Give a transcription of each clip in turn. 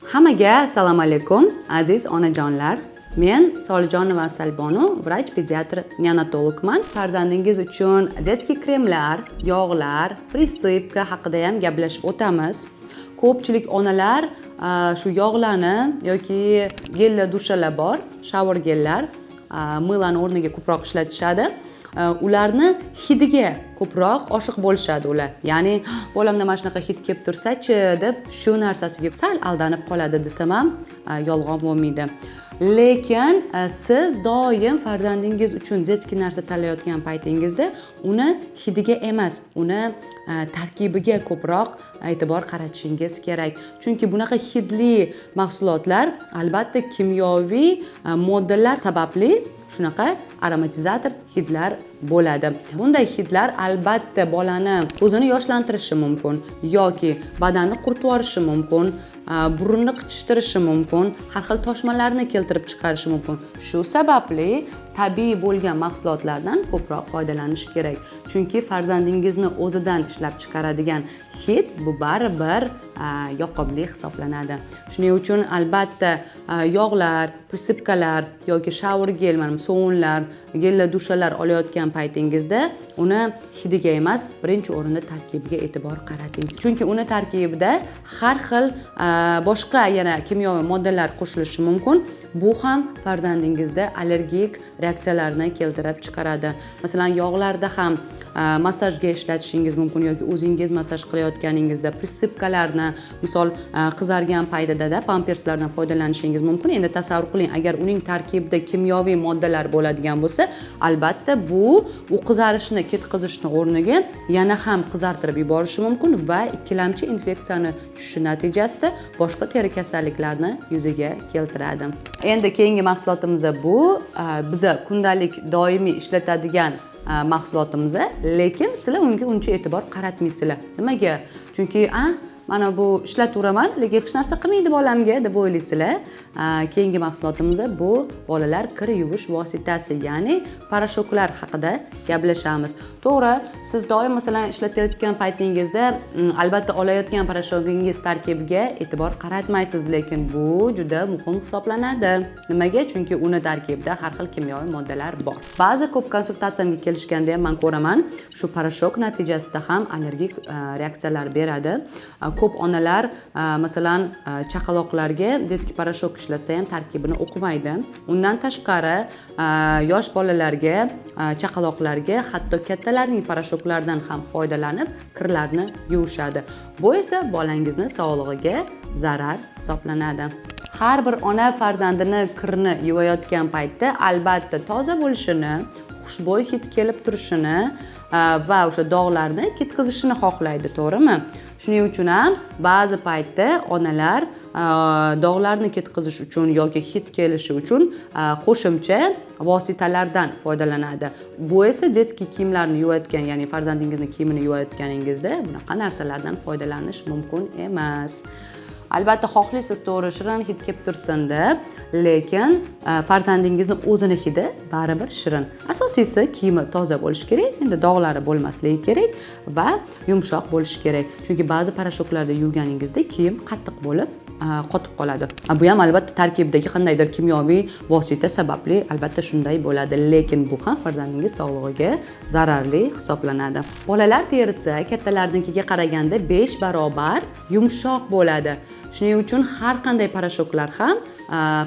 Hammaga assalomu alaykum, aziz onajonlar. Men Solijonova Salbonu, vrach-pediatr neonatologman. Farzandingiz uchun detskiy kremlar, yog'lar, prisipka haqida ham gaplashib o'tamiz. Ko'pchilik onalar shu yog'larni yoki gelli dushalar bor, shower gellar, milani o'rniga ko'proq ishlatishadi. Ularni hidiga ko'proq oshiq bo'lishadi ular. Ya'ni bolamda mana shunaqa hid kelib tursa-chi deb shu narsasiga sal aldanib qoladi desam ham yolg'on bo'lmaydi. Lekin siz doim farzandingiz uchun detskiy narsa tanlayotgan paytingizda uni hidiga emas, uni tarkibiga ko'proq e'tibor qaratishingiz kerak. Chunki bunaqa hidli mahsulotlar albatta kimyoviy moddalar sababli shunaqa aromatizator hidlar bo'ladi. Bunday hidlar albatta bolani ko'zini yoshlantirishi mumkin yoki badanni quritib yuborishi mumkin, burunni qichishtirishi mumkin, har xil toshmalarni keltirib chiqarishi mumkin. Shu sababli tabiiy bo'lgan mahsulotlardan ko'proq foydalanish kerak. Chunki farzandingizni o'zidan ishlab chiqaradigan hid bu baribir yoqimli hisoblanadi. Shuning uchun albatta yog'lar, prisipkalar yoki shower gel, sovunlar, gelli dushalar olayotgan paytingizda uni hidiga emas, birinchi o'rinda tarkibiga e'tibor qarating. Chunki uni tarkibida har xil boshqa yana kimyoviy moddalar qo'shilishi mumkin. Bu ham farzandingizda allergik reaksiyalarni keltirib chiqaradi. Masalan, yog'larda ham massajga ishlatishingiz mumkin yoki o'zingiz massaj qilayotganingizda prisipkalarni, misol qizargan paytida pamperslardan foydalanishingiz mumkin. Endi tasavvur qiling, agar uning tarkibida kimyoviy moddalar bo'ladigan bo'lsa, albatta bu u qizarishni ketkazishni o'rniga yana ham qizartirib yuborishi mumkin va ikkilamchi infeksiyani tushishi natijasida boshqa teri kasalliklarni yuzaga keltiradi. Endi keyingi mahsulotimiz bu biza kundalik doimiy ishlatadigan mahsulotimiz, lekin sizlar unga uncha e'tibor qaratmaysizlar. Nimaga? Chunki mana bu ishlataveraman, lekin hech narsa qilmaydi bolamga deb o'ylaysizlar. Keyingi mahsulotimiz bu bolalar kir yuvish vositasi, ya'ni parashoklar haqida gaplashamiz. To'g'ri, siz doim masalan ishlatayotgan paytingizda albatta olayotgan parashogingiz tarkibiga e'tibor qaratmaysiz, lekin bu juda muhim hisoblanadi. Nimaga? Chunki uni tarkibida har xil kimyoviy moddalar bor. Ba'zi ko'p konsultatsiyamga kelishganda ham men ko'raman, shu parashok natijasida ham allergik reaksiyalar beradi. Ko'p onalar masalan chaqaloqlarga detskiy parashok ishlatsa ham tarkibini o'qimaydi. Undan tashqari yosh bolalarga, chaqaloqlarga, hatto kattalarning parashoklaridan ham foydalanib kirlarni yuvishadi. Bu esa bolangizni sog'lig'iga zarar hisoblanadi. Har bir ona farzandini kirni yuvayotgan paytda albatta toza bo'lishini, xushbo'y hid kelib turishini va o'sha dog'larni ketkazishini xohlaydi, to'g'rimi? Shuning uchun ham ba'zi paytda onalar dog'larni ketkazish uchun yoki hid kelishi uchun qo'shimcha vositalardan foydalanadi. Bu esa detskiy kiyimlarni yuvayotgan, ya'ni farzandingizni kiyimini yuvayotganingizda bunaqa narsalardan foydalanish mumkin emas. Albatta xohlaysiz to'g'ri shirin hid kelib tursin deb, lekin farzandingizni o'zini hidi baribir shirin. Asosiysi kiyimi toza bo'lishi kerak, endi dog'lari bo'lmasligi kerak va yumshoq bo'lishi kerak. Chunki ba'zi parashoklarda yuvganingizda kiyim qattiq bo'lib qotib qoladi. Bu ham albatta tarkibidagi qandaydir kimyoviy vosita sababli albatta shunday bo'ladi, lekin bu ham farzandingiz sog'lig'iga zararli hisoblanadi. Bolalar terisi kattalarnikiga qaraganda 5 barobar yumshoq bo'ladi. Shuning uchun har qanday parashoklar ham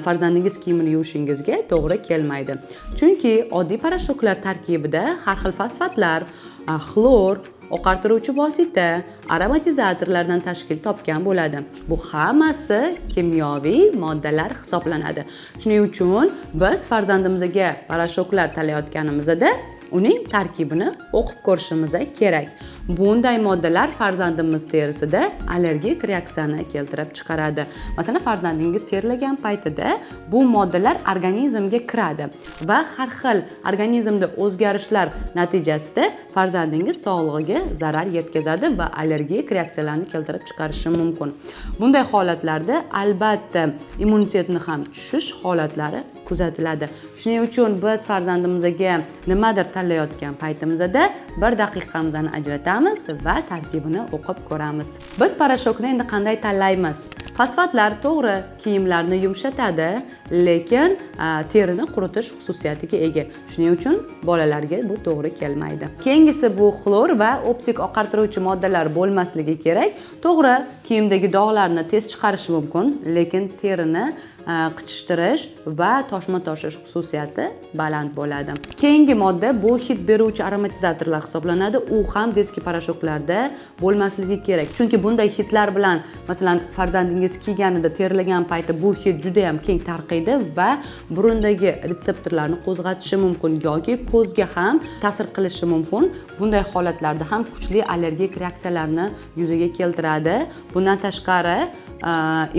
farzandingiz kiyimini yuvishingizga to'g'ri kelmaydi. Chunki oddiy parashoklar tarkibida har xil fosfatlar, xlor, oqartiruvchi vosita, aromatizatorlardan tashkil topgan bo'ladi. Bu hammasi kimyoviy moddalar hisoblanadi. Shuning uchun biz farzandimizga parashoklar tanlayotganimizda uning tarkibini o'qib ko'rishimiz kerak. Bunday moddalar farzandimiz terisida allergik reaksiyani keltirib chiqaradi. Masalan, farzandingiz terlagan paytida bu moddalar organizmga kiradi va har xil organizmda o'zgarishlar natijasida farzandingiz sog'lig'iga zarar yetkazadi va allergik reaksiyalarni keltirib chiqarishi mumkin. Bunday holatlarda albatta immunitetni ham tushish holatlari kuzatiladi. Shuning uchun biz farzandimizga nimadir tanlayotgan paytimizda 1 daqiqamizni ajratamiz va tarkibini o'qib ko'ramiz. Biz parashokni endi qanday tanlaymiz? Fosfatlar to'g'ri kiyimlarni yumshatadi, lekin terini quritish xususiyatiga ega. Shuning uchun bolalarga bu to'g'ri kelmaydi. Keyingisi bu xlor va optik oqartiruvchi moddalar bo'lmasligi kerak. To'g'ri, kiyimdagi dog'larni tez chiqarishi mumkin, lekin terini qichishtirish va toshma toshish xususiyati baland bo'ladi. Keyingi modda bu hid beruvchi aromatizatorlar hisoblanadi. U ham detskiy parashoklarda bo'lmasligi kerak. Chunki bunday hidlar bilan, masalan, farzandingiz kiyganida terlagan payti bu hid juda ham keng tarqaydi va burundagi retseptorlarni qo'zg'atishi mumkin yoki ko'zga ham ta'sir qilishi mumkin. Bunday holatlarda ham kuchli allergik reaksiyalarni yuzaga keltiradi. Bundan tashqari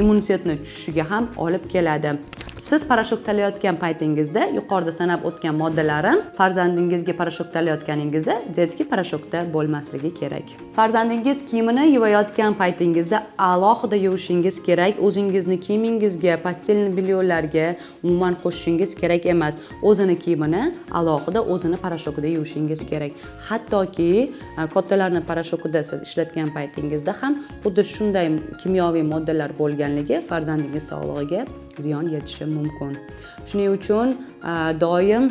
immunitetni tushishiga ham olib keladi. Siz parashok tanlayotgan paytingizda yuqorida sanab o'tgan moddalarim farzandingizga parashok tanlayotganingizda detskiy parashokda bo'lmasligi kerak. Farzandingiz kiyimini yuvayotgan paytingizda alohida yuvishingiz kerak. O'zingizni kiyimingizga, pastelni bilyonlarga umuman qo'shishingiz kerak emas. O'zini kiyimini alohida o'zini parashokida yuvishingiz kerak. Hattoki kattalarni parashokida siz ishlatgan paytingizda ham xuddi shunday kimyoviy moddalar bo'lganligi farzandingiz sog'lig'iga ziyon yetishi mumkin. Shuning uchun doim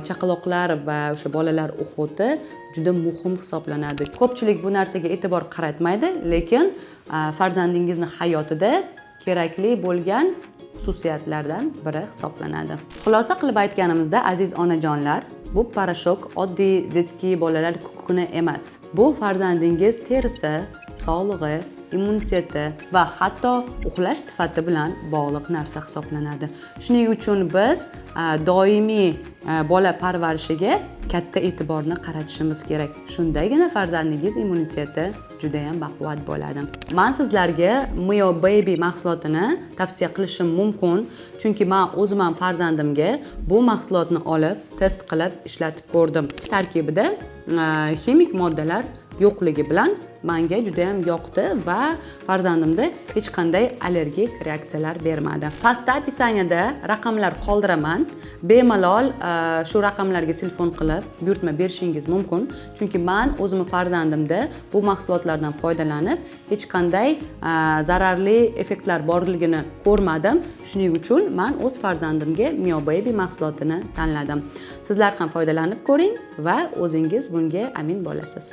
chaqaloqlar va o'sha bolalar o'qiti juda muhim hisoblanadi. Ko'pchilik bu narsaga e'tibor qaratmaydi, lekin farzandingizni hayotida kerakli bo'lgan xususiyatlardan biri hisoblanadi. Xulosa qilib aytganimizda, aziz onajonlar, bu parashok oddiy detskiy bolalar kukuni emas. Bu farzandingiz terisi, sog'lig'i, immuniteti va hatto uxlash sifati bilan bog'liq narsa hisoblanadi. Shuning uchun biz doimiy bola parvarishiga katta e'tiborni qaratishimiz kerak. Shundagina farzandingiz immuniteti juda ham baquvvat bo'ladi. Men sizlarga Mio Baby mahsulotini tavsiya qilishim mumkin, chunki men o'zim ham farzandimga bu mahsulotni olib, test qilib ishlatib ko'rdim. Tarkibida ximik moddalar yo'qligi bilan menga juda ham yoqdi va farzandimda hech qanday allergik reaksiyalar bermadi. Pastda opisaniyada raqamlar qoldiraman. Bemalol shu raqamlarga telefon qilib buyurtma berishingiz mumkin. Chunki men o'zim farzandimda bu mahsulotlardan foydalanib hech qanday zararli effektlar borligini ko'rmadim. Shuning uchun men o'z farzandimga Mio Baby mahsulotini tanladim. Sizlar ham foydalanib ko'ring va o'zingiz bunga amin bo'lasiz.